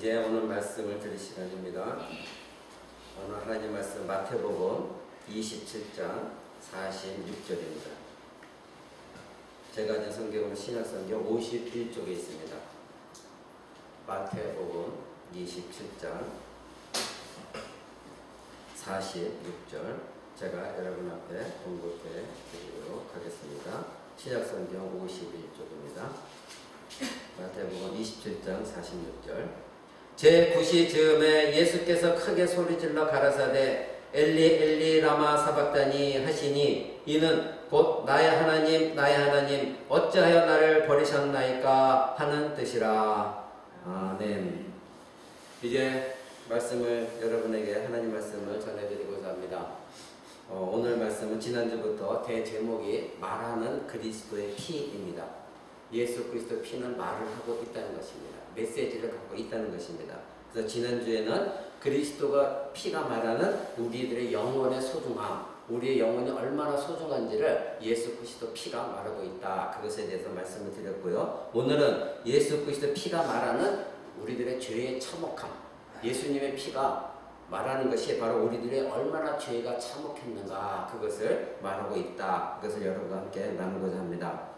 이제 오늘 말씀을 드릴 시간입니다. 오늘 하나님 말씀 마태복음 27장 46절입니다. 제가 가진 성경은 신약성경 51쪽에 있습니다. 마태복음 27장 46절 제가 여러분 앞에 공독해 드리도록 하겠습니다. 신약성경 51쪽입니다. 마태복음 27장 46절 제9시 즈음에 예수께서 크게 소리질러 가라사대 엘리 엘리 라마 사박다니 하시니 이는 곧 나의 하나님 나의 하나님 어찌하여 나를 버리셨나이까 하는 뜻이라. 아멘. 이제 말씀을 여러분에게 하나님 말씀을 전해드리고자 합니다. 오늘 말씀은 지난주부터 대제목이 말하는 그리스도의 피입니다. 예수 그리스도의 피는 말을 하고 있다는 것입니다. 메시지를 갖고 있다는 것입니다. 그래서 지난주에는 그리스도가 피가 말하는 우리들의 영혼의 소중함, 우리의 영혼이 얼마나 소중한지를 예수 그리스도 피가 말하고 있다. 그것에 대해서 말씀을 드렸고요. 오늘은 예수 그리스도 피가 말하는 우리들의 죄의 참혹함, 예수님의 피가 말하는 것이 바로 우리들의 얼마나 죄가 참혹했는가 그것을 말하고 있다. 그것을 여러분과 함께 나누고자 합니다.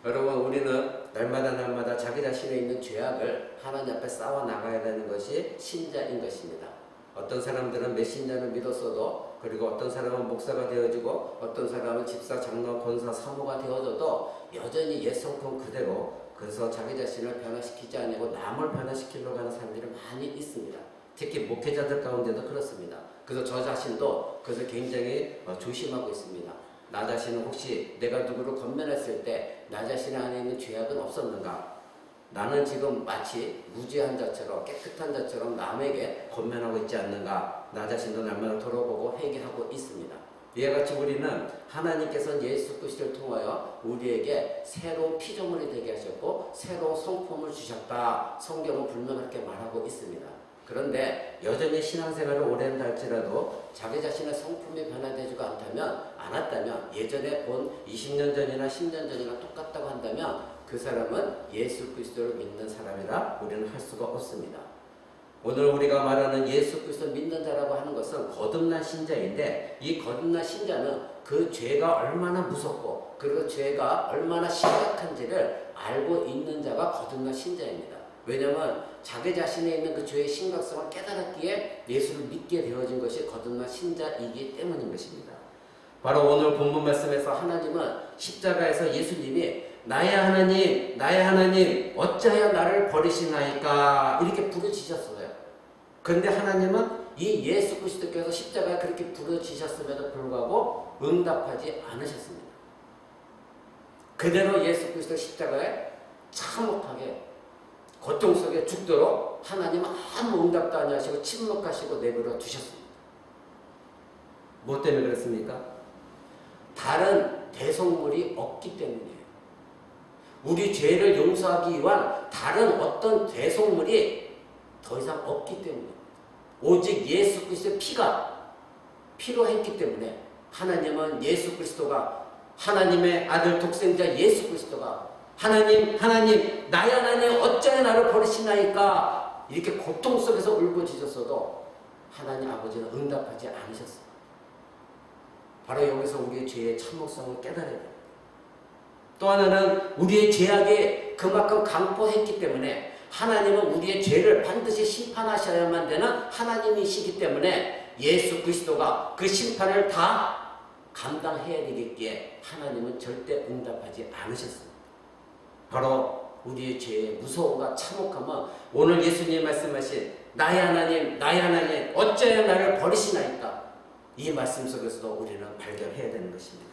여러분, 우리는 날마다 자기 자신에 있는 죄악을 하나님 앞에 싸워 나가야 되는 것이 신자인 것입니다. 어떤 사람들은 메신자를 믿었어도, 그리고 어떤 사람은 목사가 되어지고 어떤 사람은 집사, 장로, 권사, 사모가 되어져도 여전히 옛 성품 그대로, 그래서 자기 자신을 변화시키지 않고 남을 변화시키려고 하는 사람들이 많이 있습니다. 특히 목회자들 가운데도 그렇습니다. 그래서 저 자신도 그래서 굉장히 조심하고 있습니다. 나 자신은 혹시 내가 누구를 건면했을 때 나 자신 안에 있는 죄악은 없었는가? 나는 지금 마치 무죄한 자처럼 깨끗한 자처럼 남에게 건면하고 있지 않는가? 나 자신도 날마다 돌아보고 회개하고 있습니다. 이와 같이 우리는 하나님께서는 예수 그리스도를 통하여 우리에게 새로운 피조물이 되게 하셨고 새로운 성품을 주셨다. 성경은 분명하게 말하고 있습니다. 그런데 여전히 신앙생활을 오래 한다 할지라도 자기 자신의 성품이 변화되지가 않았다면 예전에 본 20년 전이나 10년 전이나 똑같다고 한다면 그 사람은 예수 그리스도를 믿는 사람이라 우리는 할 수가 없습니다. 오늘 우리가 말하는 예수 그리스도를 믿는 자라고 하는 것은 거듭난 신자인데 이 거듭난 신자는 그 죄가 얼마나 무섭고 그리고 죄가 얼마나 심각한지를 알고 있는 자가 거듭난 신자입니다. 왜냐하면 자기 자신에 있는 그 죄의 심각성을 깨달았기에 예수를 믿게 되어진 것이 거듭난 신자이기 때문인 것입니다. 바로 오늘 본문 말씀에서 하나님은 십자가에서 예수님이 나의 하나님 나의 하나님 어찌하여 나를 버리시나이까 이렇게 부르짖었어요. 그런데 하나님은 이 예수 그리스도께서 십자가에 그렇게 부르짖었음에도 불구하고 응답하지 않으셨습니다. 그대로 예수 그리스도 십자가에 참혹하게 고통 속에 죽도록 하나님은 아무 응답도 안 하시고 침묵하시고 내버려 두셨습니다. 뭐 때문에 그렇습니까? 다른 대속물이 없기 때문이에요. 우리 죄를 용서하기 위한 다른 어떤 대속물이 더 이상 없기 때문입니다. 오직 예수 그리스도의 피가 필요했기 때문에 하나님은 예수 그리스도가 하나님의 아들 독생자 예수 그리스도가 하나님 나의 하나님 어찌하여 나를 버리시나이까 이렇게 고통 속에서 울부짖었어도 하나님 아버지는 응답하지 않으셨습니다. 바로 여기서 우리의 죄의 참혹성을 깨달아야 됩니다. 또 하나는 우리의 죄악이 그만큼 강포했기 때문에 하나님은 우리의 죄를 반드시 심판하셔야만 되는 하나님이시기 때문에 예수 그리스도가 그 심판을 다 감당해야 되겠기에 하나님은 절대 응답하지 않으셨습니다. 바로 우리의 죄의 무서움과 참혹함은 오늘 예수님이 말씀하신 나의 하나님 나의 하나님 어찌하여 나를 버리시나이까 이 말씀 속에서도 우리는 발견해야 되는 것입니다.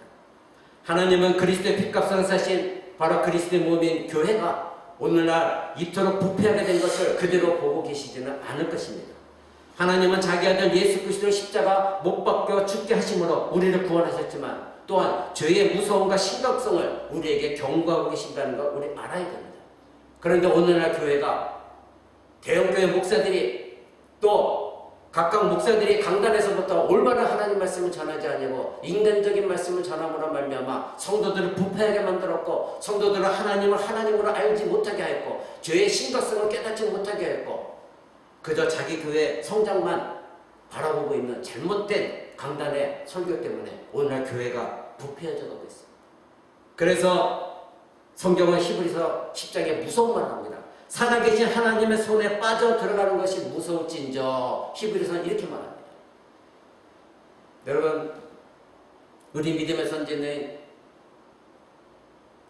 하나님은 그리스도의 핏값을 사신 바로 그리스도의 몸인 교회가 오늘날 이토록 부패하게 된 것을 그대로 보고 계시지는 않을 것입니다. 하나님은 자기 아들 예수 그리스도를 십자가 못 박혀 죽게 하심으로 우리를 구원하셨지만 또한 죄의 무서움과 심각성을 우리에게 경고하고 계신다는 걸 우리 알아야 됩니다. 그런데 오늘날 교회가 대형교회 목사들이 또 각각 목사들이 강단에서부터 올바른 하나님 말씀을 전하지 아니고 인간적인 말씀을 전함으로 말미암아 성도들을 부패하게 만들었고 성도들은 하나님을 하나님으로 알지 못하게 했고 죄의 심각성을 깨닫지 못하게 했고 그저 자기 교회 성장만 바라보고 있는 잘못된 강단의 설교 때문에 오늘날 교회가 부패해져 가고 있습니다. 그래서 성경은 히브리서 10장에 무서운 말을 합니다. 살아계신 하나님의 손에 빠져 들어가는 것이 무서울진저. 히브리서는 이렇게 말합니다. 여러분, 우리 믿음의 선지는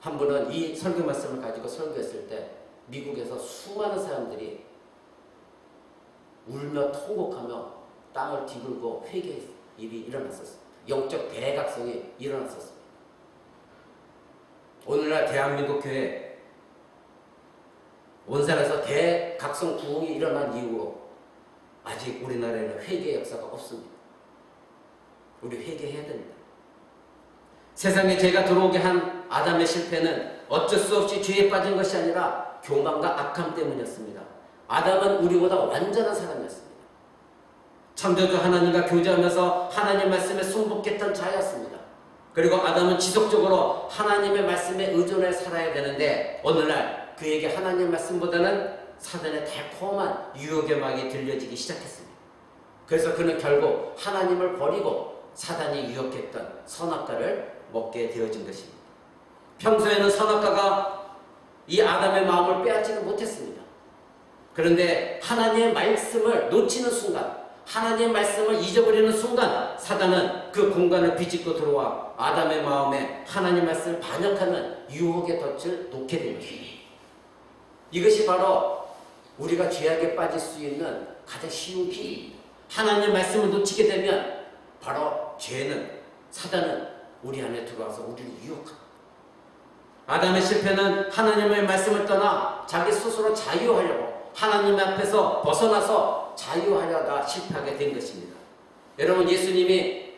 한 분은 이 설교 말씀을 가지고 설교했을 때 미국에서 수많은 사람들이 울며 통곡하며 땅을 뒤굴고 회개의 일이 일어났었습니다. 영적 대각성이 일어났었습니다. 오늘날 대한민국 교회 온산에서 대각성 부흥이 일어난 이후로 아직 우리나라에는 회개의 역사가 없습니다. 우리 회개해야 됩니다. 세상에 죄가 들어오게 한 아담의 실패는 어쩔 수 없이 죄에 빠진 것이 아니라 교만과 악함 때문이었습니다. 아담은 우리보다 완전한 사람이었습니다. 창조주 하나님과 교제하면서 하나님 말씀에 순복했던 자였습니다. 그리고 아담은 지속적으로 하나님의 말씀에 의존해 살아야 되는데 오늘날 그에게 하나님 말씀보다는 사단의 달콤한 유혹의 막이 들려지기 시작했습니다. 그래서 그는 결국 하나님을 버리고 사단이 유혹했던 선악과를 먹게 되어진 것입니다. 평소에는 선악과가 이 아담의 마음을 빼앗지는 못했습니다. 그런데 하나님의 말씀을 놓치는 순간, 하나님의 말씀을 잊어버리는 순간 사단은 그 공간을 비집고 들어와 아담의 마음에 하나님 말씀을 반역하는 유혹의 덫을 놓게 된 것입니다. 이것이 바로 우리가 죄악에 빠질 수 있는 가장 쉬운 길입니다. 하나님의 말씀을 놓치게 되면 바로 죄는, 사단은 우리 안에 들어와서 우리를 유혹합니다. 아담의 실패는 하나님의 말씀을 떠나 자기 스스로 자유하려고 하나님 앞에서 벗어나서 자유하려다 실패하게 된 것입니다. 여러분, 예수님이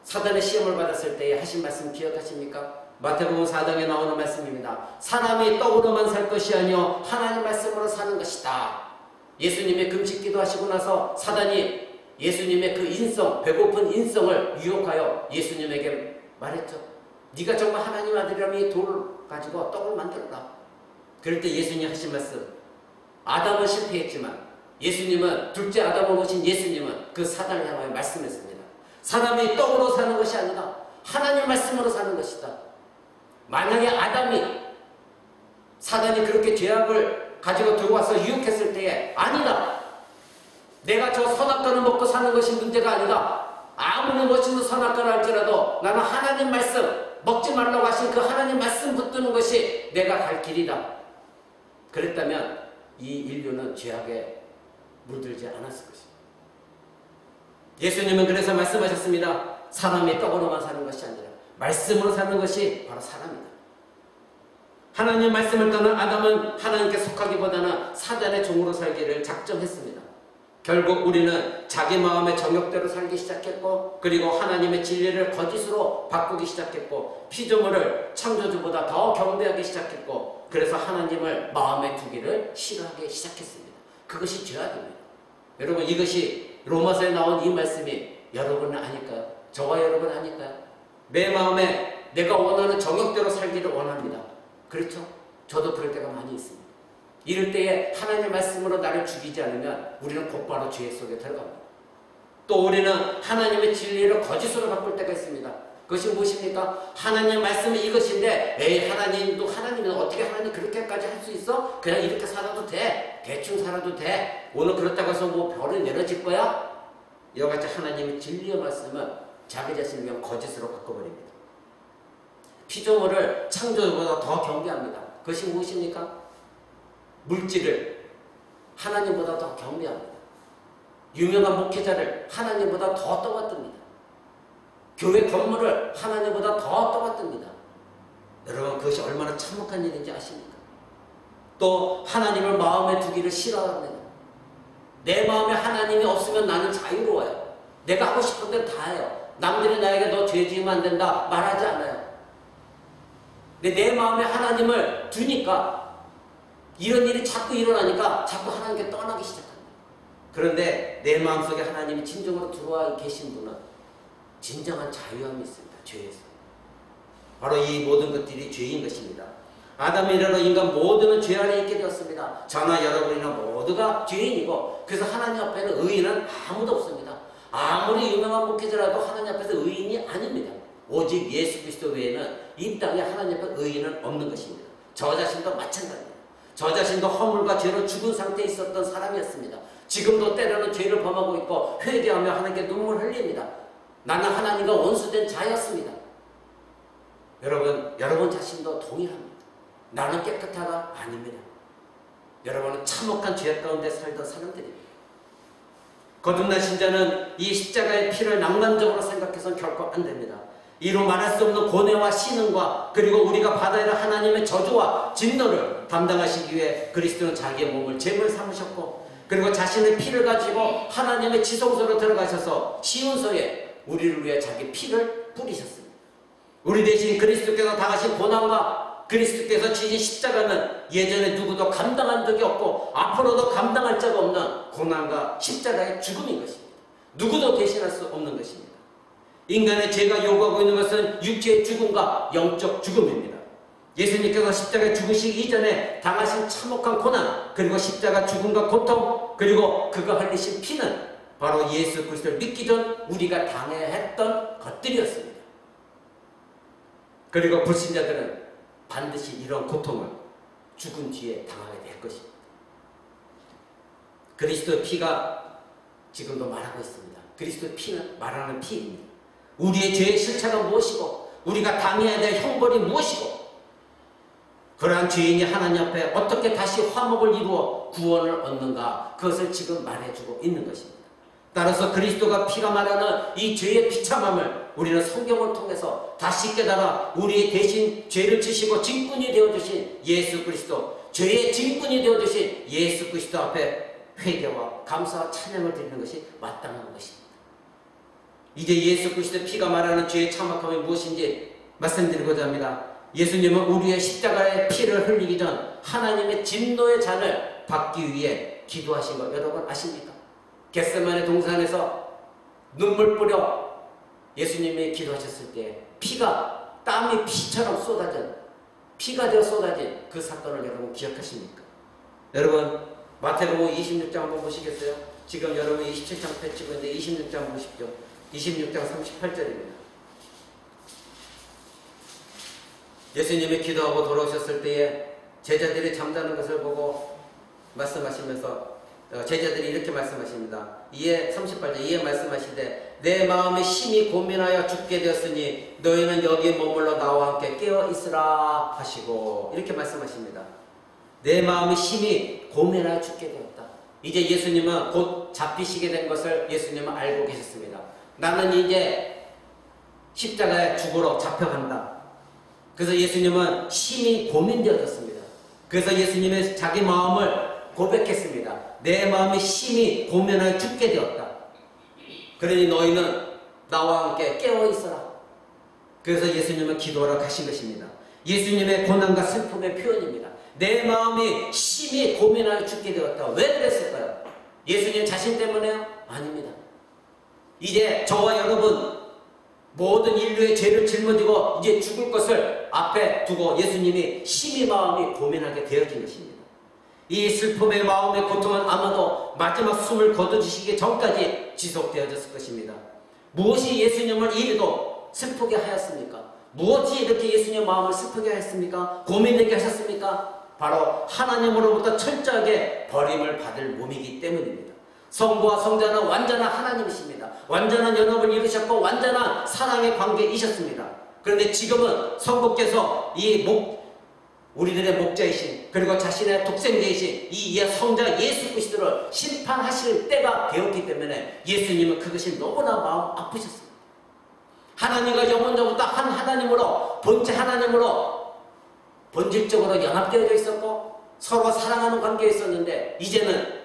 사단의 시험을 받았을 때에 하신 말씀 기억하십니까? 마태복음 4장에 나오는 말씀입니다. 사람이 떡으로만 살 것이 아니요 하나님 말씀으로 사는 것이다. 예수님의 금식 기도하시고 나서 사단이 예수님의 그 인성, 배고픈 인성을 유혹하여 예수님에게 말했죠. 네가 정말 하나님 아들이라면 이 돌을 가지고 떡을 만들어라. 그럴 때 예수님 하신 말씀, 아담은 실패했지만 예수님은, 둘째 아담을 오신 예수님은 그 사단을 향하여 말씀했습니다. 사람이 떡으로 사는 것이 아니라 하나님 말씀으로 사는 것이다. 만약에 아담이, 사단이 그렇게 죄악을 가지고 들어와서 유혹했을 때에 아니다, 내가 저 선악과를 먹고 사는 것이 문제가 아니다, 아무리 멋있는 선악과를 할지라도 나는 하나님 말씀, 먹지 말라고 하신 그 하나님 말씀 붙드는 것이 내가 갈 길이다. 그랬다면 이 인류는 죄악에 물들지 않았을 것입니다. 예수님은 그래서 말씀하셨습니다. 사람이 떡으로만 사는 것이 아니라 말씀으로 사는 것이 바로 사람이다. 하나님 말씀을 떠난 아담은 하나님께 속하기보다는 사단의 종으로 살기를 작정했습니다. 결국 우리는 자기 마음의 정욕대로 살기 시작했고, 그리고 하나님의 진리를 거짓으로 바꾸기 시작했고, 피조물을 창조주보다 더 경배하기 시작했고, 그래서 하나님을 마음에 두기를 싫어하기 시작했습니다. 그것이 죄악입니다. 여러분, 이것이 로마서에 나온 이 말씀이 여러분은 아닐까요? 저와 여러분 아닐까요? 내 마음에 내가 원하는 정욕대로 살기를 원합니다. 그렇죠? 저도 그럴 때가 많이 있습니다. 이럴 때에 하나님의 말씀으로 나를 죽이지 않으면 우리는 곧바로 죄 속에 들어갑니다. 또 우리는 하나님의 진리를 거짓으로 바꿀 때가 있습니다. 그것이 무엇입니까? 하나님의 말씀이 이것인데, 에이, 하나님도 하나님은 어떻게 하나님 그렇게까지 할 수 있어? 그냥 이렇게 살아도 돼. 대충 살아도 돼. 오늘 그렇다고 해서 뭐 별이 내려질 거야? 이와 같이 하나님의 진리의 말씀은 자기 자신을 위한 거짓으로 바꿔버립니다. 피조물을 창조주보다 더 경배합니다. 그것이 무엇입니까? 물질을 하나님보다 더 경배합니다. 유명한 목회자를 하나님보다 더 떠받듭니다. 교회 건물을 하나님보다 더 떠받듭니다. 여러분, 그것이 얼마나 참혹한 일인지 아십니까? 또 하나님을 마음에 두기를 싫어합니다. 내 마음에 하나님이 없으면 나는 자유로워요. 내가 하고 싶은 대로 다 해요. 남들이 나에게 너 죄 지으면 안 된다 말하지 않아요. 근데 내 마음에 하나님을 두니까, 이런 일이 자꾸 일어나니까 자꾸 하나님께 떠나기 시작합니다. 그런데 내 마음속에 하나님이 진정으로 들어와 계신 분은 진정한 자유함이 있습니다. 죄에서. 바로 이 모든 것들이 죄인 것입니다. 아담 이래로 인간 모두는 죄 아래 있게 되었습니다. 저나 여러분이나 모두가 죄인이고, 그래서 하나님 앞에는 의인은 아무도 없습니다. 아무리 유명한 목회자라도 하나님 앞에서 의인이 아닙니다. 오직 예수 그리스도 외에는 이 땅에 하나님 앞에 의인은 없는 것입니다. 저 자신도 마찬가지입니다. 저 자신도 허물과 죄로 죽은 상태에 있었던 사람이었습니다. 지금도 때로는 죄를 범하고 있고 회개하며 하나님께 눈물 흘립니다. 나는 하나님과 원수된 자였습니다. 여러분 자신도 동일합니다. 나는 깨끗하다? 아닙니다. 여러분은 참혹한 죄 가운데 살던 사람들입니다. 거듭나신 자는 이 십자가의 피를 낭만적으로 생각해서는 결코 안 됩니다. 이로 말할 수 없는 고뇌와 신음과 그리고 우리가 받아야 할 하나님의 저주와 진노를 담당하시기 위해 그리스도는 자기의 몸을 제물 삼으셨고, 그리고 자신의 피를 가지고 하나님의 지성소로 들어가셔서 시온소에 우리를 위해 자기 피를 뿌리셨습니다. 우리 대신 그리스도께서 당하신 고난과 그리스도께서 지신 십자가는 예전에 누구도 감당한 적이 없고 앞으로도 감당할 자가 없는 고난과 십자가의 죽음인 것입니다. 누구도 대신할 수 없는 것입니다. 인간의 죄가 요구하고 있는 것은 육체의 죽음과 영적 죽음입니다. 예수님께서 십자가에 죽으시기 이전에 당하신 참혹한 고난, 그리고 십자가 죽음과 고통, 그리고 그가 흘리신 피는 바로 예수 그리스도를 믿기 전 우리가 당해야 했던 것들이었습니다. 그리고 불신자들은 반드시 이런 고통을 죽은 뒤에 당하게 될 것입니다. 그리스도의 피가 지금도 말하고 있습니다. 그리스도의 피는 말하는 피입니다. 우리의 죄의 실체가 무엇이고 우리가 당해야 될 형벌이 무엇이고 그러한 죄인이 하나님 앞에 어떻게 다시 화목을 이루어 구원을 얻는가, 그것을 지금 말해주고 있는 것입니다. 따라서 그리스도가 피가 말하는 이 죄의 비참함을 우리는 성경을 통해서 다시 깨달아 우리의 대신 죄를 지시고 징꾼이 되어주신 예수 그리스도, 죄의 징꾼이 되어주신 예수 그리스도 앞에 회개와 감사와 찬양을 드리는 것이 마땅한 것입니다. 이제 예수 그리스도의 피가 말하는 죄의 참혹함이 무엇인지 말씀드리고자 합니다. 예수님은 우리의 십자가의 피를 흘리기 전 하나님의 진노의 잔을 받기 위해 기도하신 거 여러분 아십니까? 겟세마네 동산에서 눈물 뿌려 예수님이 기도하셨을 때 피가, 땀이 피처럼 쏟아진, 피가 되어 쏟아진 그 사건을 여러분 기억하십니까? 여러분 마태복음 26장 한번 보시겠어요? 지금 여러분 27장 펼치고 있는데 26장 보십시오. 26장 38절입니다. 예수님이 기도하고 돌아오셨을 때에 제자들이 잠자는 것을 보고 말씀하시면서 제자들이 이렇게 말씀하십니다. 이에 38절 이에 말씀하시되 내 마음이 심히 고민하여 죽게 되었으니 너희는 여기 머물러 나와 함께 깨어 있으라 하시고 이렇게 말씀하십니다. 내 마음이 심히 고민하여 죽게 되었다. 이제 예수님은 곧 잡히시게 된 것을 예수님은 알고 계셨습니다. 나는 이제 십자가에 죽으러 잡혀간다. 그래서 예수님은 심히 고민되어졌습니다. 그래서 예수님은 자기 마음을 고백했습니다. 내 마음이 심히 고민하여 죽게 되었다. 그러니 너희는 나와 함께 깨어 있어라. 그래서 예수님은 기도하러 가신 것입니다. 예수님의 고난과 슬픔의 표현입니다. 내 마음이 심히 고민하여 죽게 되었다. 왜 그랬을까요? 예수님 자신 때문에요? 아닙니다. 이제 저와 여러분 모든 인류의 죄를 짊어지고 이제 죽을 것을 앞에 두고 예수님이 심히 마음이 고민하게 되어진 것입니다. 이 슬픔의 마음의 고통은 아마도 마지막 숨을 거두시기 전까지 지속되어졌을 것입니다. 무엇이 예수님을 이리도 슬프게 하였습니까? 무엇이 이렇게 예수님의 마음을 슬프게 하였습니까? 고민되게 하셨습니까? 바로 하나님으로부터 철저하게 버림을 받을 몸이기 때문입니다. 성부와 성자는 완전한 하나님이십니다. 완전한 연합을 이루셨고 완전한 사랑의 관계이셨습니다. 그런데 지금은 성부께서 우리들의 목자이신 그리고 자신의 독생자이신 이 성자 예수 그리스도를 심판하실 때가 되었기 때문에 예수님은 그것이 너무나 마음 아프셨습니다. 하나님과 영원전부터 한 하나님으로 본체 하나님으로 본질적으로 연합되어져 있었고 서로 사랑하는 관계에 있었는데 이제는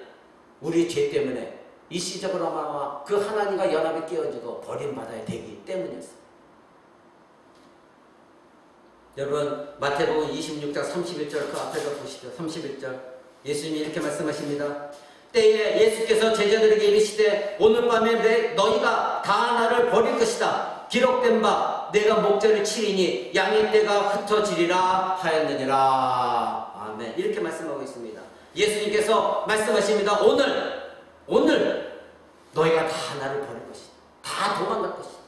우리 죄 때문에 일시적으로 아마 그 하나님과 연합이 깨어지고 버림받아야 되기 때문이었습니다. 여러분 마태복음 26장 31절 그 앞에서 보시죠. 31절 예수님이 이렇게 말씀하십니다. 때에 예수께서 제자들에게 이르시되 오늘 밤에 너희가 다 나를 버릴 것이다. 기록된 바 내가 목자를 치리니 양의 떼가 흩어지리라 하였느니라. 아멘. 이렇게 말씀하고 있습니다. 예수님께서 말씀하십니다. 오늘 너희가 다 나를 버릴 것이다. 다 도망갈 것이다.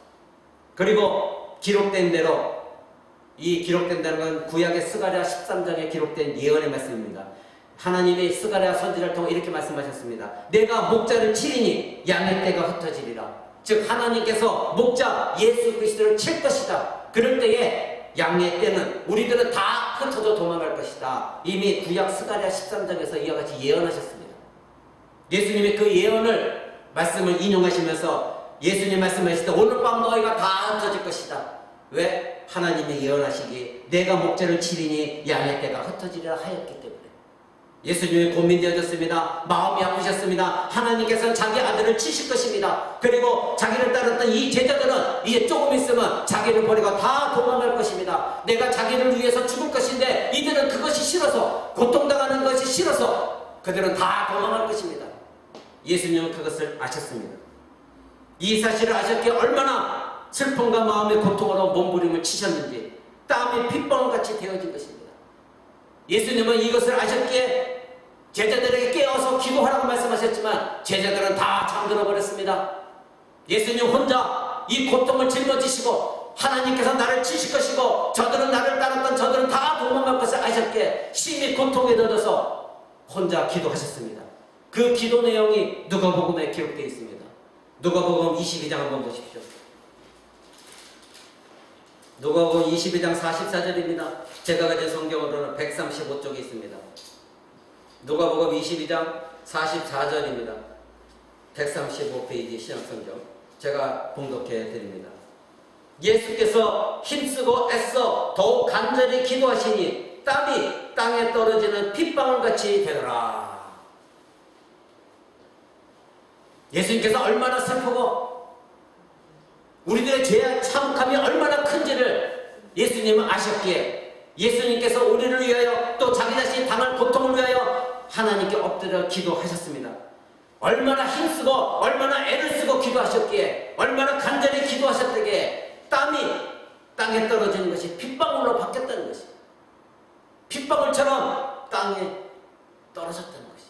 그리고 기록된 대로, 이 기록된다는 건 구약의 스가랴 13장에 기록된 예언의 말씀입니다. 하나님이 스가랴 선지자를 통해 이렇게 말씀하셨습니다. 내가 목자를 치리니 양의 떼가 흩어지리라. 즉 하나님께서 목자 예수 그리스도를 칠 것이다. 그럴 때에 양의 떼는, 우리들은 다 흩어져 도망갈 것이다. 이미 구약 스가랴 13장에서 이와 같이 예언하셨습니다. 예수님이 그 예언을 말씀을 인용하시면서 예수님 말씀하실 때 오늘 밤 너희가 다 흩어질 것이다. 왜? 하나님이 예언하시기에 내가 목자를 치리니 양의 떼가 흩어지리라 하였기 때문에. 예수님이 고민되어졌습니다. 마음이 아프셨습니다. 하나님께서는 자기 아들을 치실 것입니다. 그리고 자기를 따랐던 이 제자들은 이제 조금 있으면 자기를 버리고 다 도망갈 것입니다. 내가 자기를 위해서 죽을 것인데 이들은 그것이 싫어서, 고통당하는 것이 싫어서 그들은 다 도망갈 것입니다. 예수님은 그것을 아셨습니다. 이 사실을 아셨기에 얼마나 슬픔과 마음의 고통으로 몸부림을 치셨는지 땀이 핏방울같이 되어진 것입니다. 예수님은 이것을 아셨기에 제자들에게 깨어서 기도하라고 말씀하셨지만 제자들은 다 잠들어 버렸습니다. 예수님 혼자 이 고통을 짊어지시고 하나님께서 나를 치실 것이고 저들은 나를 따랐던 저들은 다 도망갈 것을 아셨기에 심히 고통에 넣어서 혼자 기도하셨습니다. 그 기도 내용이 누가복음에 기록되어 있습니다. 누가복음 22장 한번 보십시오. 누가복음 22장 44절입니다. 제가 가진 성경으로는 135쪽에 있습니다. 누가복음 22장 44절입니다. 135페이지 신약성경 제가 봉독해 드립니다. 예수께서 힘쓰고 애써 더욱 간절히 기도하시니 땀이 땅에 떨어지는 핏방울같이 되더라. 예수님께서 얼마나 슬프고 우리들의 죄의 참혹함이 얼마나 큰지를 예수님은 아셨기에 예수님께서 우리를 위하여 또 자기 자신이 당할 고통을 위하여 하나님께 엎드려 기도하셨습니다. 얼마나 힘쓰고 얼마나 애를 쓰고 기도하셨기에 얼마나 간절히 기도하셨기에 땀이 땅에 떨어지는 것이 핏방울로 바뀌었다는 것이, 핏방울처럼 땅에 떨어졌다는 것이.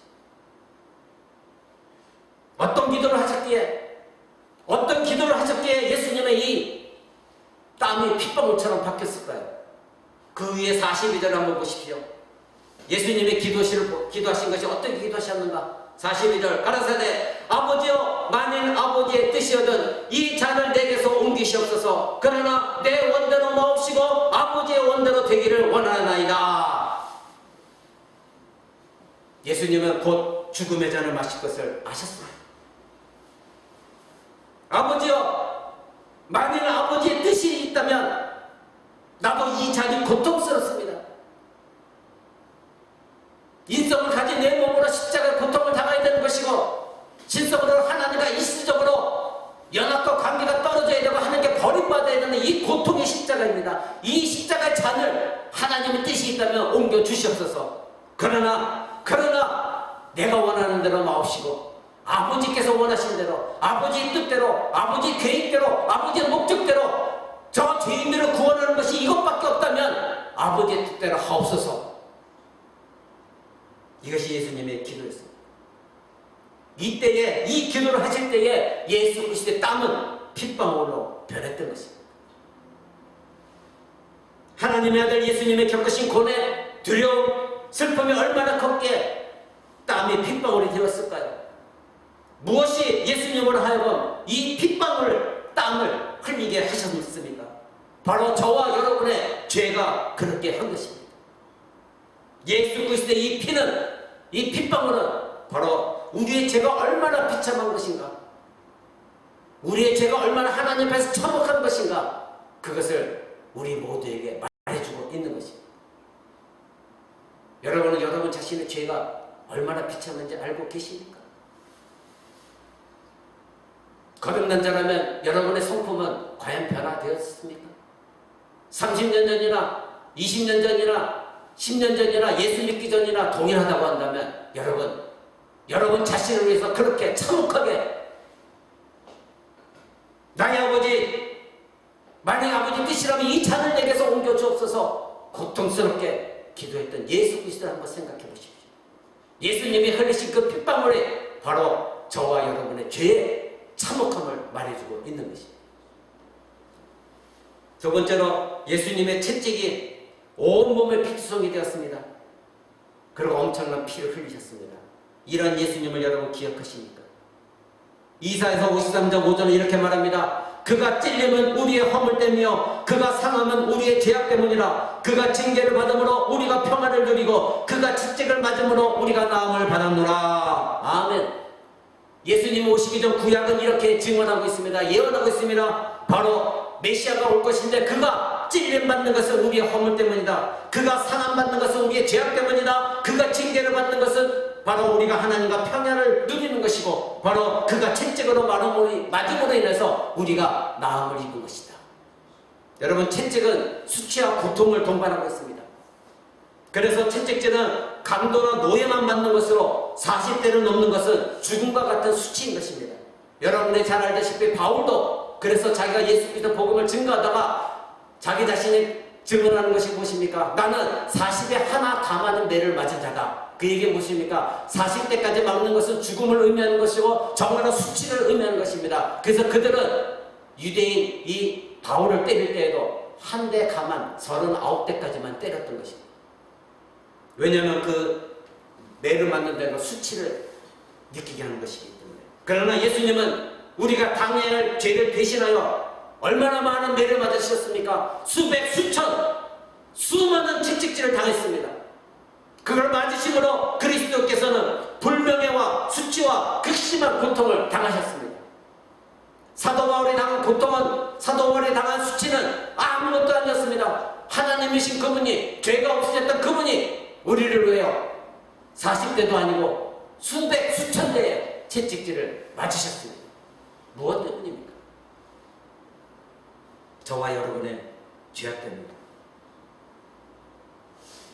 어떤 기도를 하셨기에 예수님의 이 땀이 핏방울처럼 바뀌었을까요? 그 위에 42절을 한번 보십시오. 예수님의 기도하신 것이 어떻게 기도하셨는가? 42절 가라사대 아버지여 만일 아버지의 뜻이거든 이 잔을 내게서 옮기시옵소서. 그러나 내 원대로 마옵시고 아버지의 원대로 되기를 원하나이다. 예수님은 곧 죽음의 잔을 마실 것을 아셨습니다. 아버지여 만일 아버지의 뜻이 있다면 나도 이 잔이 고통스럽습니다. 인성을 가진 내 몸으로 십자가의 고통을 당해야 되는 것이고 신성으로 하나님과 일시적으로 연합과 관계가 떨어져야 되고 하는 게 버림받아야 되는 이 고통의 십자가입니다. 이 십자가의 잔을 하나님의 뜻이 있다면 옮겨 주시옵소서. 그러나 내가 원하는 대로 마옵시고 아버지께서 원하신 대로 아버지의 뜻대로 아버지의 계획대로 아버지의 목적대로 저 죄인들을 구원하는 것이 이것밖에 없다면 아버지의 뜻대로 하옵소서. 이것이 예수님의 기도였습니다. 이때에 이 기도를 하실 때에 예수 그리스도의 땀은 핏방울로 변했던 것입니다. 하나님의 아들 예수님의 겪으신 고뇌, 두려움, 슬픔이 얼마나 컸기에 땀이 핏방울이 되었을까요? 무엇이 예수님으로 하여금 이 핏방울, 땀을 흘리게 하셨습니까? 바로 저와 여러분의 죄가 그렇게 한 것입니다. 예수 그리스도의 이 피는, 이 핏방울은 바로 우리의 죄가 얼마나 비참한 것인가, 우리의 죄가 얼마나 하나님 앞에서 참혹한 것인가, 그것을 우리 모두에게 말해주고 있는 것입니다. 여러분은 여러분 자신의 죄가 얼마나 비참한지 알고 계십니까? 거듭난 자라면 여러분의 성품은 과연 변화되었습니까? 30년 전이나 20년 전이나 10년 전이나 예수 믿기 전이나 동일하다고 한다면 여러분 자신을 위해서 그렇게 참혹하게 나의 아버지, 만약 아버지 이 잔을 내게서 옮겨 주옵소서 고통스럽게 기도했던 예수 그리스도를 한번 생각해 보십시오. 예수님이 흘리신 그 핏방울이 바로 저와 여러분의 죄의 참혹함을 말해주고 있는 것입니다. 두 번째로 예수님의 채찍이 온몸에 피투성이 되었습니다. 그리고 엄청난 피를 흘리셨습니다. 이런 예수님을 여러분 기억하십니까? 이사야서 53장 5절은 이렇게 말합니다. 그가 찔림은 우리의 허물 때문이요 그가 상함은 우리의 죄악 때문이라. 그가 징계를 받음으로 우리가 평안을 누리고 그가 채찍을 맞음으로 우리가 나음을 받았노라. 아멘. 예수님 오시기 전 구약은 이렇게 증언하고 있습니다. 예언하고 있습니다. 바로 메시아가 올 것인데 그가 찔림 받는 것은 우리의 허물 때문이다. 그가 상함 받는 것은 우리의 죄악 때문이다. 그가 징계를 받는 것은 바로 우리가 하나님과 평안을 누리는 것이고 바로 그가 채찍으로 맞음으로 인해서 우리가 나음을 입은 것이다. 여러분, 채찍은 수치와 고통을 동반하고 있습니다. 그래서 채찍질은 강도나 노예만 받는 것으로 40대를 넘는 것은 죽음과 같은 수치인 것입니다. 여러분이 잘 알다시피 바울도 그래서 자기가 예수 그리스도 복음을 증거하다가 자기 자신이 증언하는 것이 무엇입니까? 나는 40에 하나 감하는 매를 맞은 자다. 그 얘기 무엇입니까? 40대까지 막는 것은 죽음을 의미하는 것이고 정말로 수치를 의미하는 것입니다. 그래서 그들은 유대인 이 바울을 때릴 때에도 한 대 감한 39대까지만 때렸던 것입니다. 왜냐하면 그 매를 맞는 데가 수치를 느끼게 하는 것이기 때문에. 그러나 예수님은 우리가 당해야 할 죄를 대신하여 얼마나 많은 매를 맞으셨습니까? 수백, 수천, 수많은 채찍질을 당했습니다. 그걸 맞으심으로 그리스도께서는 불명예와 수치와 극심한 고통을 당하셨습니다. 사도 바울이 당한 고통은, 사도 바울이 당한 수치는 아무것도 아니었습니다. 하나님이신 그분이, 죄가 없으셨던 그분이 우리를 위하여 40대도 아니고 수백, 수천 대의 채찍질을 맞으셨습니다. 무엇 때문입니까? 저와 여러분의 죄악 때문입니다.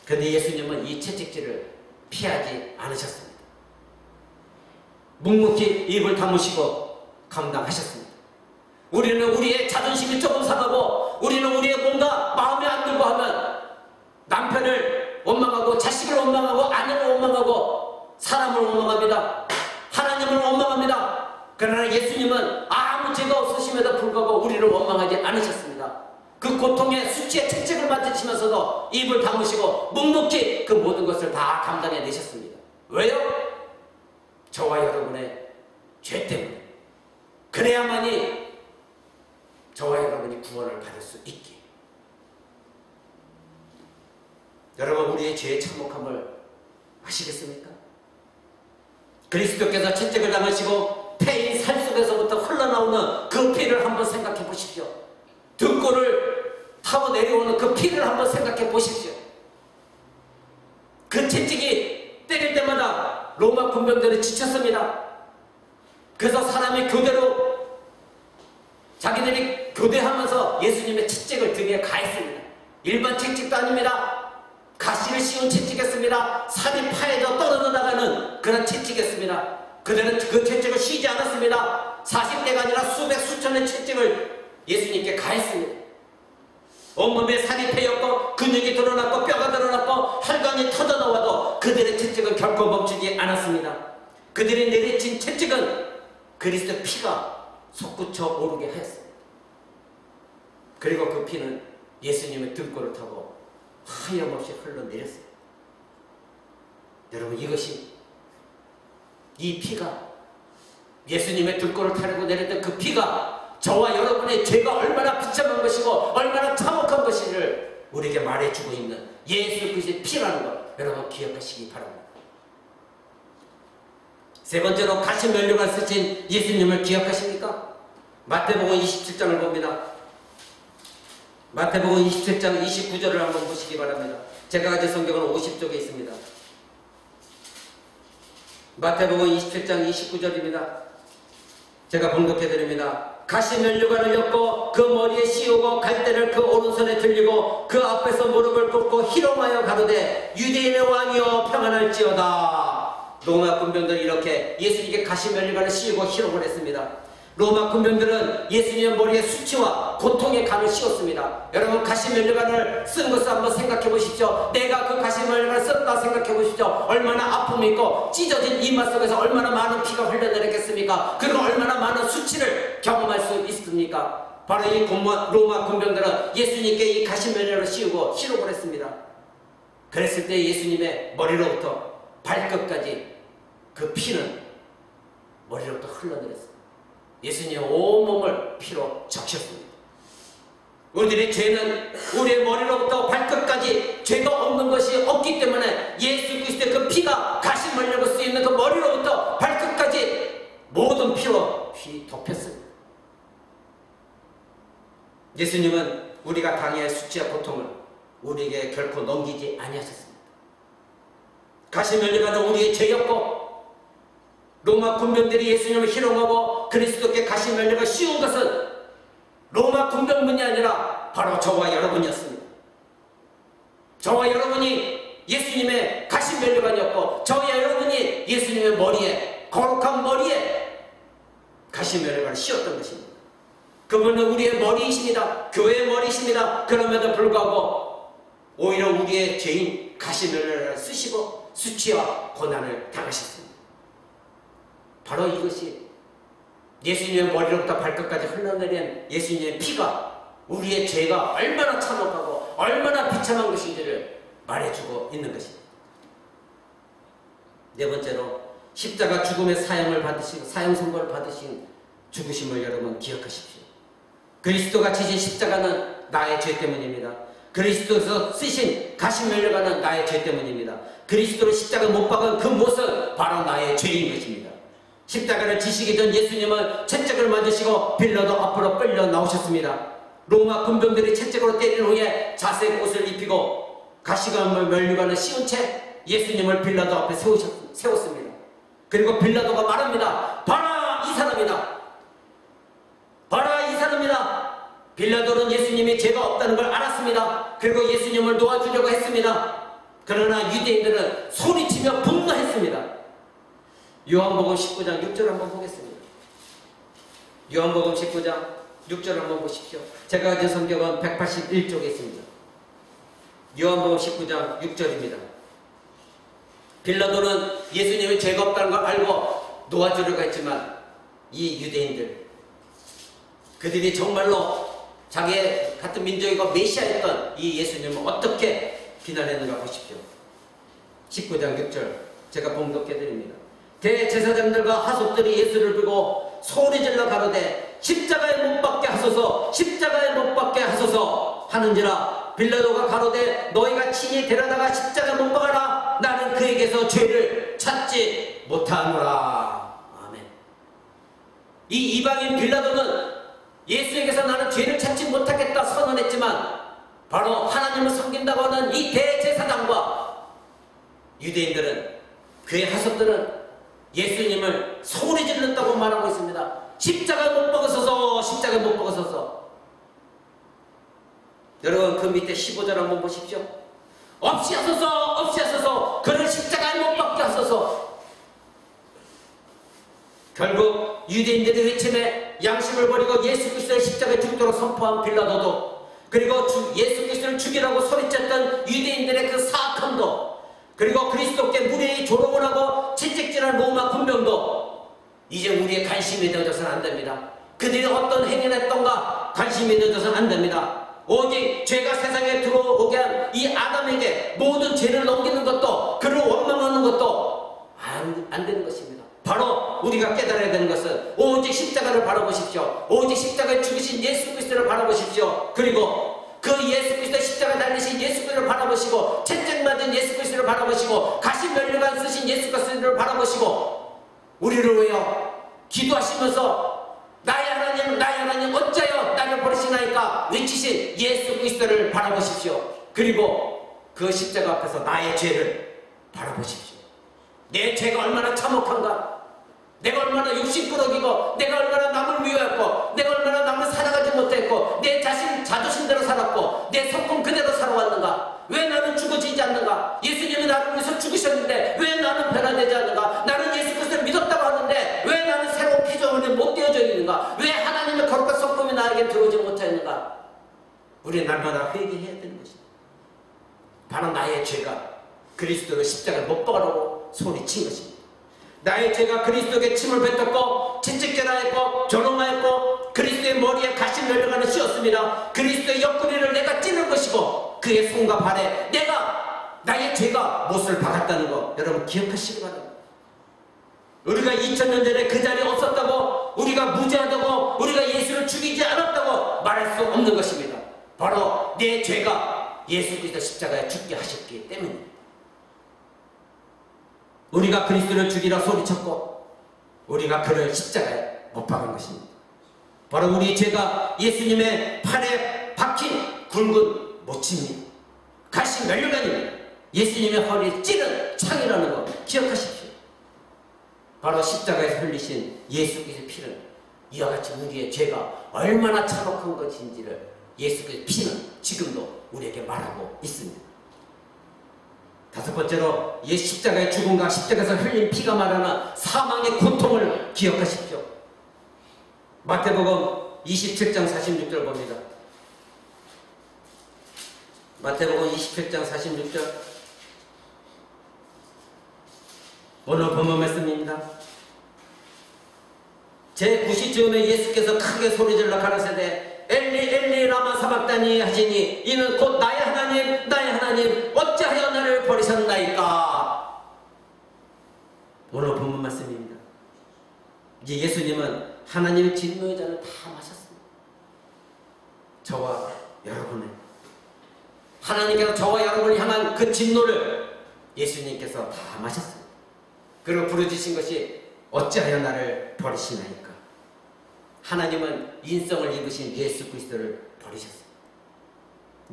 그런데 예수님은 이 채찍질을 피하지 않으셨습니다. 묵묵히 입을 다무시고 감당하셨습니다. 우리는 우리의 자존심이 조금 상하고 우리는 우리의 뭔가 마음에 안 들고 하면 남편을 원망하고 자식을 원망하고 아내를 원망하고 사람을 원망합니다. 하나님을 원망합니다. 그러나 예수님은 아무 죄가 없으심에도 불구하고 우리를 원망하지 않으셨습니다. 그 고통의 수치의 채찍을 맡으시면서도 입을 다무시고 묵묵히 그 모든 것을 다 감당해내셨습니다. 왜요? 저와 여러분의 죄 때문에. 그래야만이 저와 여러분이 구원을 받을 수 있게. 여러분, 우리의 죄의 참혹함을 아시겠습니까? 그리스도께서 채찍을 당하시고 폐인 살 속에서부터 흘러나오는 그 피를 한번 생각해 보십시오. 등골을 타고 내려오는 그 피를 한번 생각해 보십시오. 그 채찍이 때릴 때마다 로마 군병들은 지쳤습니다. 그래서 사람이 교대로 자기들이 교대하면서 예수님의 채찍을 등에 가했습니다. 일반 채찍도 아닙니다. 가시를 씌운 채찍이었습니다. 살이 파에져 떨어져 나가는 그런 채찍이었습니다. 그들은 그 채찍을 쉬지 않았습니다. 40대가 아니라 수백 수천의 채찍을 예수님께 가했습니다. 온몸에 살이 패였고 근육이 드러났고 뼈가 드러났고 혈관이 터져나와도 그들의 채찍은 결코 멈추지 않았습니다. 그들이 내리친 채찍은 그리스도의 피가 솟구쳐 오르게 하였습니다. 그리고 그 피는 예수님의 등골을 타고 하염없이 흘러내렸습니다. 여러분, 이것이 이 피가 예수님의 등골을 타려고 내렸던 그 피가 저와 여러분의 죄가 얼마나 비참한 것이고 얼마나 참혹한 것인지를 우리에게 말해주고 있는 예수 그리스도의 피라는 것 여러분 기억하시기 바랍니다. 세 번째로 가시면류관 쓰신 예수님을 기억하십니까? 마태복음 27장을 봅니다. 마태복음 27장 29절을 한번 보시기 바랍니다. 제가 가진 성경은 50쪽에 있습니다. 마태복음 27장 29절입니다. 제가 봉독해 드립니다. 가시면류관을 엮고 그 머리에 씌우고 갈대를 그 오른손에 들리고 그 앞에서 무릎을 꿇고 희롱하여 가로되 유대인의 왕이여 평안할지어다. 로마 군병들이 이렇게 예수님께 가시면류관을 씌우고 희롱을 했습니다. 로마 군병들은 예수님의 머리에 수치와 고통의 간을 씌웠습니다. 여러분, 가시면류관을 쓴 것을 한번 생각해 보십시오. 내가 그 가시면류관을 썼다 생각해 보십시오. 얼마나 아픔이 있고 찢어진 이마 속에서 얼마나 많은 피가 흘러내렸겠습니까? 그리고 얼마나 많은 수치를 경험할 수 있습니까? 바로 이 로마 군병들은 예수님께 이 가시면류관을 씌우고 시록을 했습니다. 그랬을 때 예수님의 머리로부터 발끝까지 그 피는 머리로부터 흘러내렸습니다. 예수님의 온몸을 피로 적셨습니다. 우리들의 죄는 우리의 머리로부터 발끝까지 죄가 없는 것이 없기 때문에 예수 그리스도의 그 피가 가시면류관 수 있는 그 머리로부터 발끝까지 모든 피로 덮였습니다. 예수님은 우리가 당해야 할 수치와 고통을 우리에게 결코 넘기지 아니하셨습니다. 가시면류관은 우리의 죄였고 로마 군병들이 예수님을 희롱하고 그리스도께 가시면류관을 씌운 것은 로마 군병뿐이 아니라 바로 저와 여러분이었습니다. 저와 여러분이 예수님의 가시면류관이었고 저와 여러분이 예수님의 머리에, 거룩한 머리에 가시면류관을 씌웠던 것입니다. 그분은 우리의 머리이십니다. 교회의 머리이십니다. 그럼에도 불구하고 오히려 우리의 죄인 가시면류관을 쓰시고 수치와 고난을 당하셨습니다. 바로 이것이 예수님의 머리로부터 발끝까지 흘러내린 예수님의 피가 우리의 죄가 얼마나 참혹하고 얼마나 비참한 것인지를 말해주고 있는 것입니다. 네 번째로 십자가 죽음의 사형 선고를 받으신 죽으심을 여러분 기억하십시오. 그리스도가 지신 십자가는 나의 죄 때문입니다. 그리스도에서 쓰신 가시면류관은 나의 죄 때문입니다. 그리스도를 십자가 못 박은 그 모습 바로 나의 죄인 것입니다. 십자가를 지시기 전 예수님은 채찍을 맞으시고 빌라도 앞으로 끌려 나오셨습니다. 로마 군병들이 채찍으로 때린 후에 자색 옷을 입히고 가시면류관을 씌운 채 예수님을 빌라도 앞에 세웠습니다. 그리고 빌라도가 말합니다. 봐라 이 사람이다. 봐라 이 사람이다. 빌라도는 예수님이 죄가 없다는 걸 알았습니다. 그리고 예수님을 놓아주려고 했습니다. 그러나 유대인들은 소리치며 분노했습니다. 요한복음 19장 6절 한번 보겠습니다. 요한복음 19장 6절 한번 보십시오. 제가 가진 성경은 181쪽에 있습니다. 요한복음 19장 6절입니다. 빌라도는 예수님이 죄가 없다는 걸 알고 놓아주려고 했지만 이 유대인들 그들이 정말로 자기 같은 민족이고 메시아였던 이 예수님을 어떻게 비난했는가 보십시오. 19장 6절 제가 봉독해드립니다. 대제사장들과 하속들이 예수를 두고 소리질러 가로되 십자가에 못 박게 하소서 십자가에 못 박게 하소서 하는지라 빌라도가 가로되 너희가 친히 데려다가 십자가에 못 박아라. 나는 그에게서 죄를 찾지 못하노라. 아멘. 이 이방인 빌라도는 예수에게서 나는 죄를 찾지 못하겠다 선언했지만 바로 하나님을 섬긴다고 하는 이 대제사장과 유대인들은 그의 하속들은 예수님을 소리 질렀다고 말하고 있습니다. 십자가에 못 박으소서 십자가에 못 박으소서. 여러분 그 밑에 15절 한번 보십시오. 없이 하소서 없이 하소서 그를 십자가에 못 박게 하소서. 결국 유대인들의 외침에 양심을 버리고 예수 그리스도의 십자가에 죽도록 선포한 빌라도도 그리고 예수 그리스도를 죽이라고 소리쳤던 유대인들의 그 사악함도 그리고 그리스도께 무례히 조롱을 하고 채찍질한 로마 군병도 이제 우리의 관심이 되어져서는 안 됩니다. 그들이 어떤 행위를 했던가 관심이 되어져서는 안 됩니다. 오직 죄가 세상에 들어오게 한 이 아담에게 모든 죄를 넘기는 것도 그를 원망하는 것도 안 되는 것입니다. 바로 우리가 깨달아야 되는 것은 오직 십자가를 바라보십시오. 오직 십자가에 죽으신 예수 그리스도를 바라보십시오. 그리고 그 예수 그리스도 십자가 달리신 예수 그리스도를 바라보시고 채찍 맞은 예수 그리스도를 바라보시고 가시면류관 쓰신 예수 그리스도를 바라보시고 우리를 위하여 기도하시면서 나의 하나님 어찌하여 나를 버리시나이까 외치신 예수 그리스도를 바라보십시오. 그리고 그 십자가 앞에서 나의 죄를 바라보십시오. 내 죄가 얼마나 참혹한가, 내가 얼마나 욕심꾸러기고 내가 얼마나 남을 미워했고 내가 얼마나 남을 사랑하지 못했고 내 자존심대로 살았고 내 성품 그대로 살아왔는가. 왜 나는 죽어지지 않는가. 예수님이 나를 위해서 죽으셨는데 왜 나는 변화되지 않는가. 나는 예수 그리스도를 믿었다고 하는데 왜 나는 새로운 피조물이 못 되어져 있는가. 있는가? 왜 하나님의 거룩한 성품이 나에게 들어오지 못하였는가? 우리 날마다 회개해야 되는 것입니다. 바로 나의 죄가 그리스도를 십자가에 못 박으라고 소리친 것입니다. 나의 죄가 그리스도에게 침을 뱉었고 채찍질하였고 조롱하였고 그리스도의 머리에 가시 널려가는 씌었습니다. 그리스도의 옆구리를 내가 찌는 것이고 그의 손과 발에 내가 나의 죄가 못을 박았다는 거 여러분 기억하시기 바랍니다. 우리가 2000년 전에 그 자리에 없었다고 우리가 무죄하다고 우리가 예수를 죽이지 않았다고 말할 수 없는 것입니다. 바로 내 죄가 예수 그리스도 십자가에 죽게 하셨기 때문입니다. 우리가 그리스도를 죽이라 소리쳤고 우리가 그를 십자가에 못 박은 것입니다. 바로 우리의 죄가 예수님의 팔에 박힌 굵은 모치입니다. 가시 멸류관입니다. 예수님의 허리에 찌른 창이라는 거 기억하십시오. 바로 십자가에서 흘리신 예수 그리스도의 피는 이와 같이 우리의 죄가 얼마나 참혹한 것인지를 예수 그리스도의 피는 지금도 우리에게 말하고 있습니다. 다섯 번째로 십자가의 죽음과 십자가에서 흘린 피가 말하는 사망의 고통을 기억하십시오. 마태복음 27장 46절 봅니다. 마태복음 27장 46절 오늘 본문 말씀입니다. 제9시쯤에 예수께서 크게 소리질러 가라사대 엘리 엘리 라마 사박다니 하시니 이는 곧 나의 하나님 나의 하나님 어찌하여 나를 버리셨나이까. 오늘 본문 말씀입니다. 이제 예수님은 하나님의 진노의 잔을 다 마셨습니다. 저와 여러분의 하나님께서 저와 여러분을 향한 그 진노를 예수님께서 다 마셨습니다. 그리고 부르짖으신 것이 어찌하여 나를 버리시나이까. 하나님은 인성을 입으신 예수 그리스도를 버리셨습니다.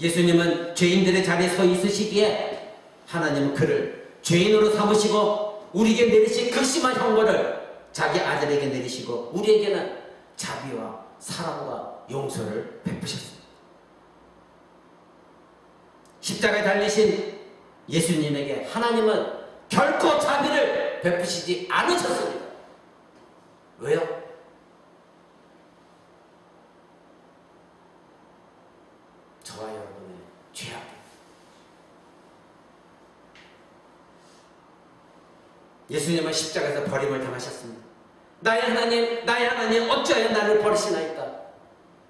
예수님은 죄인들의 자리에 서 있으시기에 하나님은 그를 죄인으로 삼으시고 우리에게 내리신 극심한 형벌을 자기 아들에게 내리시고 우리에게는 자비와 사랑과 용서를 베푸셨습니다. 십자가에 달리신 예수님에게 하나님은 결코 자비를 베푸시지 않으셨습니다. 왜요? 저와 여러분의 죄악. 예수님은 십자가에서 버림을 당하셨습니다. 나의 하나님 어찌하여 나를 버리시나이까.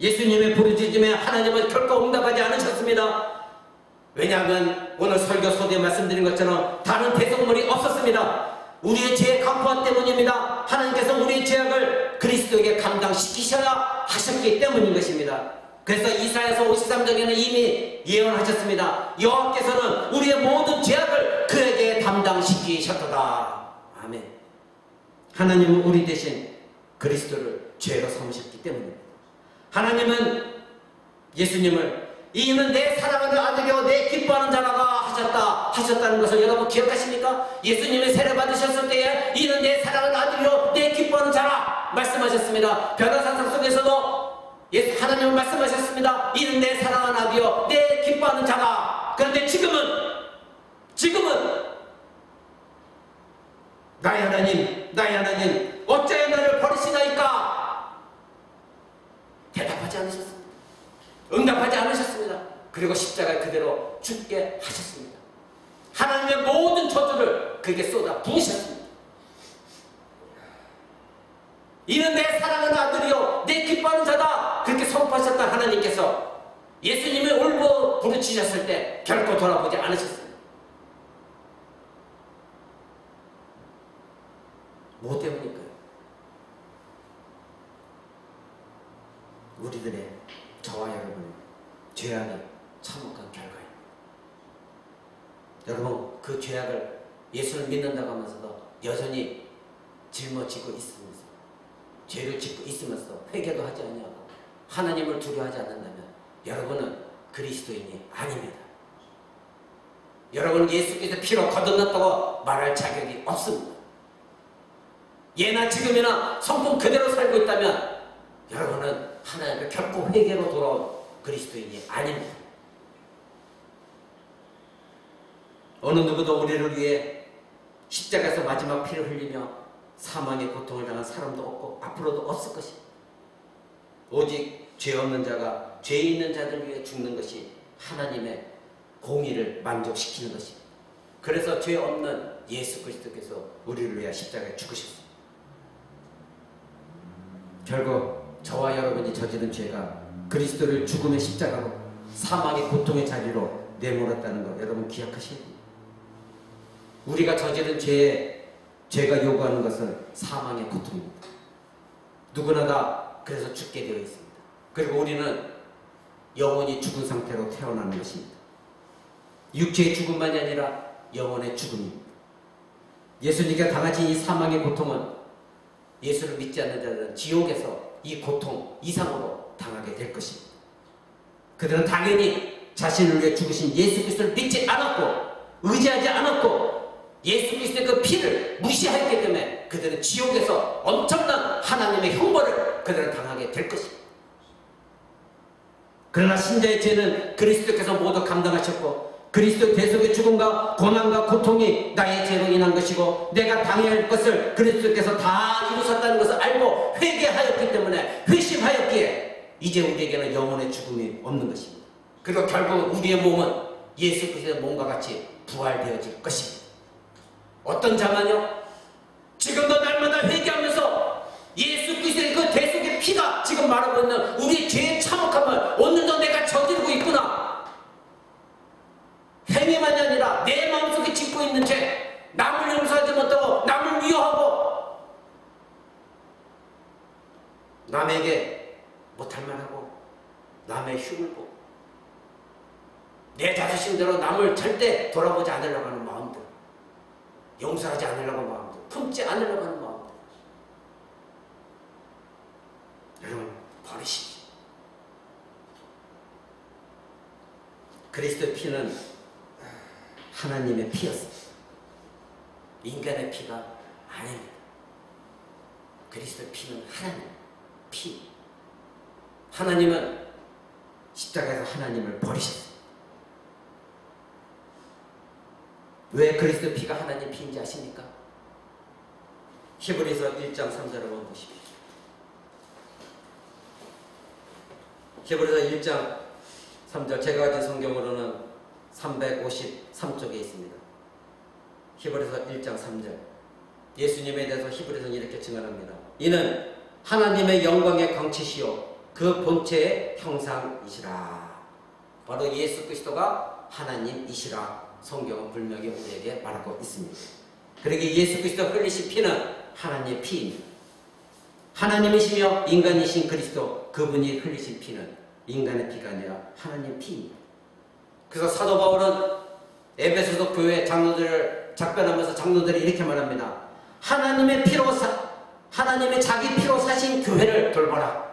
예수님의 부르짖음에 하나님은 결코 응답하지 않으셨습니다. 왜냐하면 오늘 설교 소대에 말씀드린 것처럼 다른 대속물이 없었습니다. 우리의 죄의 강포함 때문입니다. 하나님께서 우리의 죄악을 그리스도에게 감당시키셔야 하셨기 때문인 것입니다. 그래서 이사야서 53장에는 이미 예언하셨습니다. 여호와께서는 우리의 모든 죄악을 그에게 담당시키셨도다. 아멘. 하나님은 우리 대신 그리스도를 죄로 삼으셨기 때문입니다. 하나님은 예수님을 이는 내 사랑하는 아들이요 내 기뻐하는 자라가 하셨다는 것을 여러분 기억하십니까? 예수님이 세례 받으셨을 때에 이는 내 사랑하는 아들이요 내 기뻐하는 자라 말씀하셨습니다. 변화산상 속에서도 하나님은 말씀하셨습니다. 이는 내 사랑하는 아들이요 내 기뻐하는 자라. 그런데 지금은 나의 하나님 어찌하여 나를 버리시나이까. 대답하지 않으셨습니다. 응답하지 않으셨습니다. 그리고 십자가에 그대로 죽게 하셨습니다. 하나님의 모든 저주를 그에게 쏟아 부으셨습니다. 이는 내 사랑하는 아들이요 내 기뻐하는 자다 그렇게 선포하셨던 하나님께서 예수님이 울고 부르짖으셨을 때 결코 돌아보지 않으셨습니다. 뭐 때문일까요? 우리들의 저와 여러분의 죄악이 참혹한 결과입니다. 여러분 그 죄악을 예수를 믿는다고 하면서도 여전히 짊어지고 있으면서 죄를 짓고 있으면서 회개도 하지 않냐고 하나님을 두려워하지 않는다면 여러분은 그리스도인이 아닙니다. 여러분은 예수 그리스도의 피로 거듭났다고 말할 자격이 없습니다. 예나 지금이나 성품 그대로 살고 있다면 여러분은 하나님께 결코 회개로 돌아온 그리스도인이 아닙니다. 어느 누구도 우리를 위해 십자가에서 마지막 피를 흘리며 사망의 고통을 당한 사람도 없고 앞으로도 없을 것입니다. 오직 죄 없는 자가 죄 있는 자들 위해 죽는 것이 하나님의 공의를 만족시키는 것입니다. 그래서 죄 없는 예수 그리스도께서 우리를 위해 십자가에 죽으셨습니다. 결국 저와 여러분이 저지른 죄가 그리스도를 죽음의 십자가로 사망의 고통의 자리로 내몰았다는 것 여러분 기억하셔야 됩니다. 우리가 저지른 죄가 요구하는 것은 사망의 고통입니다. 누구나 다 그래서 죽게 되어 있습니다. 그리고 우리는 영원히 죽은 상태로 태어나는 것입니다. 육체의 죽음만이 아니라 영혼의 죽음입니다. 예수님께서 당하신 이 사망의 고통은 예수를 믿지 않는 자들은 지옥에서 이 고통 이상으로 당하게 될 것입니다. 그들은 당연히 자신을 위해 죽으신 예수 그리스도를 믿지 않았고 의지하지 않았고 예수 그리스도의 그 피를 무시하였기 때문에 그들은 지옥에서 엄청난 하나님의 형벌을 그들은 당하게 될 것입니다. 그러나 신자의 죄는 그리스도께서 모두 감당하셨고 그리스도 대속의 죽음과 고난과 고통이 나의 죄로 인한 것이고 내가 당해야 할 것을 그리스도께서 다 이루셨다는 것을 알고 회개하였기 때문에 회심하였기에 이제 우리에게는 영혼의 죽음이 없는 것입니다. 그리고 결국 우리의 몸은 예수 그리스도의 몸과 같이 부활되어질 것입니다. 어떤 자만요? 지금도 날마다 회개하면서 예수 그리스도의 그 대속의 피가 지금 말하고 있는 우리의 죄의 참혹함을 오늘도 내가 저지르고 있구나. 행위만이 아니라 내 마음속에 짓고 있는 죄, 남을 용서하지 못하고 남을 미워하고 남에게 못할 만하고 남의 흉을 보고 내 자존심대로 남을 절대 돌아보지 않으려고 하는 마음들, 용서하지 않으려고 하는 마음들, 품지 않으려고 하는 마음들 여러분 버리십시오. 그리스도의 피는 하나님의 피였습니다. 인간의 피가 아닙니다. 그리스도의 피는 하나님 피. 하나님은 십자가에서 하나님을 버리셨습니다. 왜 그리스도의 피가 하나님 피인지 아십니까? 히브리서 1장 3절을 한번 보십시오. 히브리서 1장 3절 제가 가진 성경으로는 353쪽에 있습니다. 히브리서 1장 3절 예수님에 대해서 히브리서는 이렇게 증언합니다. 이는 하나님의 영광의 광채시요 그 본체의 형상이시라. 바로 예수 그리스도가 하나님이시라 성경은 분명히 우리에게 말하고 있습니다. 그러기에 예수 그리스도 흘리신 피는 하나님의 피입니다. 하나님이시며 인간이신 그리스도 그분이 흘리신 피는 인간의 피가 아니라 하나님의 피입니다. 그래서 사도 바울은 에베소서 교회 장로들을 작별하면서 장로들이 이렇게 말합니다. 하나님의 자기 피로 사신 교회를 돌봐라.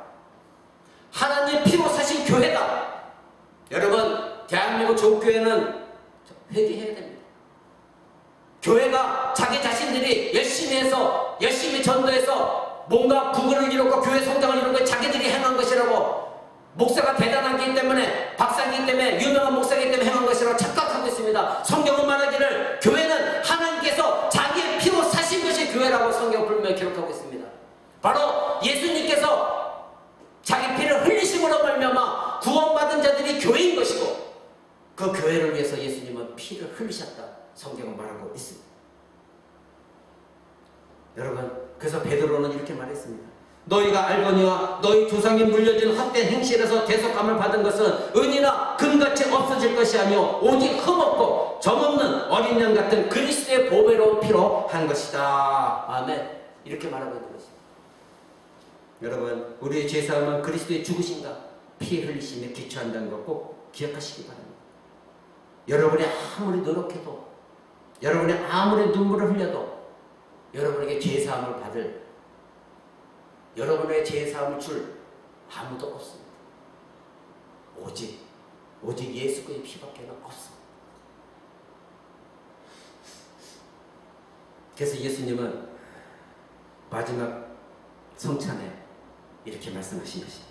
하나님의 피로 사신 교회다. 여러분 대한민국 조국교회는 회개해야 됩니다. 교회가 자기 자신들이 열심히 해서 열심히 전도해서 뭔가 부흥을 이뤘고 교회 성장을 이룬 걸 자기들이 행한 것이라고 목사가 대단하기 때문에 박사이기 때문에 유명한 목사이기 때문에 행한 것이라고 착각하고 있습니다. 성경은 말하기를 교회는 하나님께서 자기의 피로 사신 것이 교회라고 성경 분명히 기록하고 있습니다. 바로 예수님께서 자기 피를 흘리심으로 말미암아 구원받은 자들이 교회인 것이고 그 교회를 위해서 예수님은 피를 흘리셨다 성경은 말하고 있습니다. 여러분 그래서 베드로는 이렇게 말했습니다. 너희가 알거니와 너희 조상이 물려진 헛된 행실에서 대속함을 받은 것은 은이나 금같이 없어질 것이 아니오 오직 흠없고 점없는 어린 양 같은 그리스도의 보배로운 피로 한 것이다. 아멘. 이렇게 말하고 있는 것입니다. 여러분 우리의 죄사함은 그리스도의 죽으심과 피 흘리심에 기초한다는 것 꼭 기억하시기 바랍니다. 여러분이 아무리 노력해도 여러분이 아무리 눈물을 흘려도 여러분에게 죄사함을 받을 여러분의 죄사함을 줄 아무도 없습니다. 오직 예수 그리스도의 피밖에 없습니다. 그래서 예수님은 마지막 성찬에 이렇게 말씀하신 것입니다.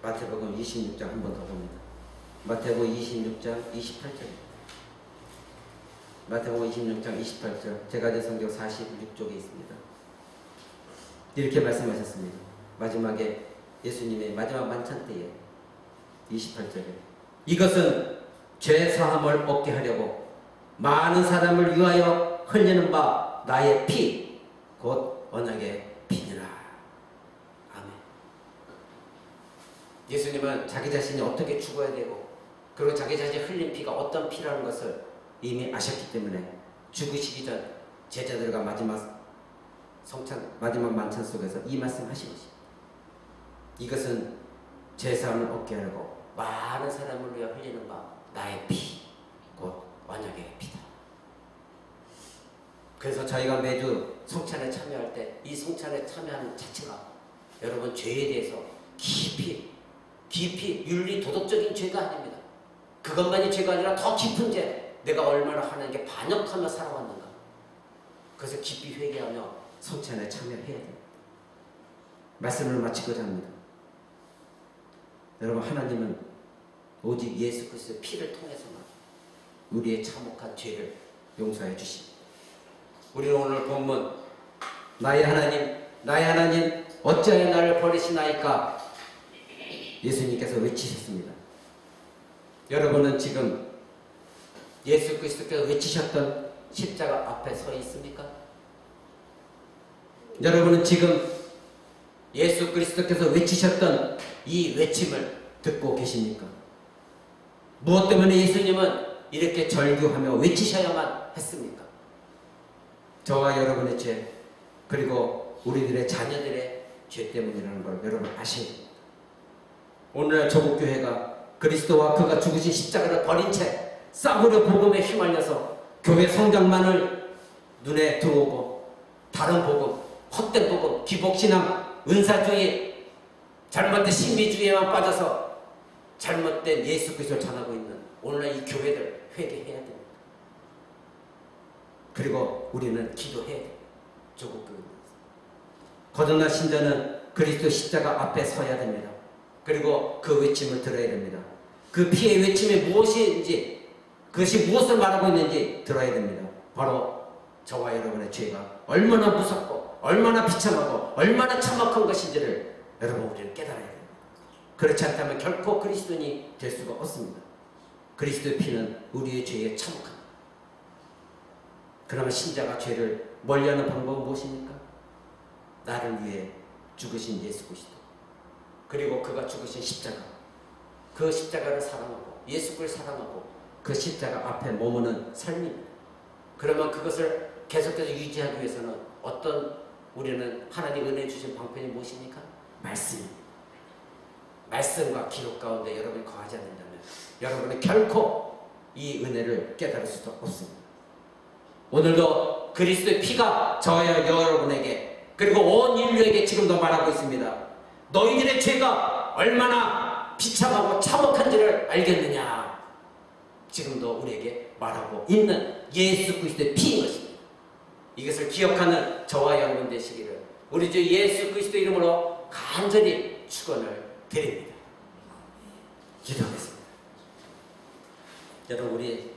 마태복음 26장 한 번 더 봅니다. 마태복음 26장 28절입니다. 마태복음 26장 28절 제가 된 성경 46쪽에 있습니다. 이렇게 말씀하셨습니다. 마지막에 예수님의 마지막 만찬 때에 28절에 이것은 죄 사함을 얻게 하려고 많은 사람을 위하여 흘리는 바 나의 피 곧 언약의 피니라. 아멘. 예수님은 자기 자신이 어떻게 죽어야 되고 그리고 자기 자신이 흘린 피가 어떤 피라는 것을 이미 아셨기 때문에 죽으시기 전 제자들과 마지막 만찬 속에서 이 말씀 하신 것입니다. 이것은 제사함을 얻게 하려고 많은 사람을 위하여 흘리는 바 나의 피 곧 언약의 피다. 그래서 저희가 매주 성찬에 참여할 때 이 성찬에 참여하는 자체가 여러분 죄에 대해서 깊이 윤리 도덕적인 죄가 아닙니다. 그것만이 죄가 아니라 더 깊은 죄, 내가 얼마나 하나님께 반역하며 살아왔는가, 그래서 깊이 회개하며 성찬에 참여해야 됩니다. 말씀을 마치고자 합니다. 여러분, 하나님은 오직 예수 그리스도의 피를 통해서만 우리의 참혹한 죄를 용서해 주십니다. 우리는 오늘 본문 나의 하나님 어찌하여 나를 버리시나이까 예수님께서 외치셨습니다. 여러분은 지금 예수 그리스도께서 외치셨던 십자가 앞에 서 있습니까? 여러분은 지금 예수 그리스도께서 외치셨던 이 외침을 듣고 계십니까? 무엇 때문에 예수님은 이렇게 절규하며 외치셔야만 했습니까? 저와 여러분의 죄, 그리고 우리들의 자녀들의 죄 때문이라는 걸 여러분 아셔야 됩니다. 오늘날 조국교회가 그리스도와 그가 죽으신 십자가를 버린 채 싸구려 복음에 휘말려서 교회 성장만을 눈에 들어오고 다른 복음, 헛된 복음, 기복신앙, 은사주의, 잘못된 신비주의에만 빠져서 잘못된 예수 그리스도를 전하고 있는 오늘날 이 교회들 회개해야 됩니다. 그리고 우리는 기도해야 됩니다. 조국교회 거듭난 신자는 그리스도 십자가 앞에 서야 됩니다. 그리고 그 외침을 들어야 됩니다. 그 피의 외침이 무엇인지, 그것이 무엇을 말하고 있는지 들어야 됩니다. 바로 저와 여러분의 죄가 얼마나 무섭고 얼마나 비참하고 얼마나 참혹한 것인지를 여러분 우리는 깨달아야 됩니다. 그렇지 않다면 결코 그리스도인이 될 수가 없습니다. 그리스도의 피는 우리의 죄에 참혹합니다. 그러면 신자가 죄를 멀리하는 방법은 무엇입니까? 나를 위해 죽으신 예수 그리스도, 그리고 그가 죽으신 십자가, 그 십자가를 사랑하고 예수 그리스도를 사랑하고 그 십자가 앞에 머무는 삶입니다. 그러면 그것을 계속해서 유지하기 위해서는 어떤 우리는 하나님 은혜 주신 방편이 무엇입니까? 말씀입니다. 말씀과 기록 가운데 여러분이 거하지 않는다면 여러분은 결코 이 은혜를 깨달을 수도 없습니다. 오늘도 그리스도의 피가 저와 여러분에게 그리고 온 인류에게 지금도 말하고 있습니다. 너희들의 죄가 얼마나 비참하고 참혹한지를 알겠느냐. 지금도 우리에게 말하고 있는 예수 그리스도의 피인 것입니다. 이것을 기억하는 저와 여러분 되시기를 우리 주 예수 그리스도 이름으로 간절히 축원을 드립니다. 기도하겠습니다. 여러분, 우리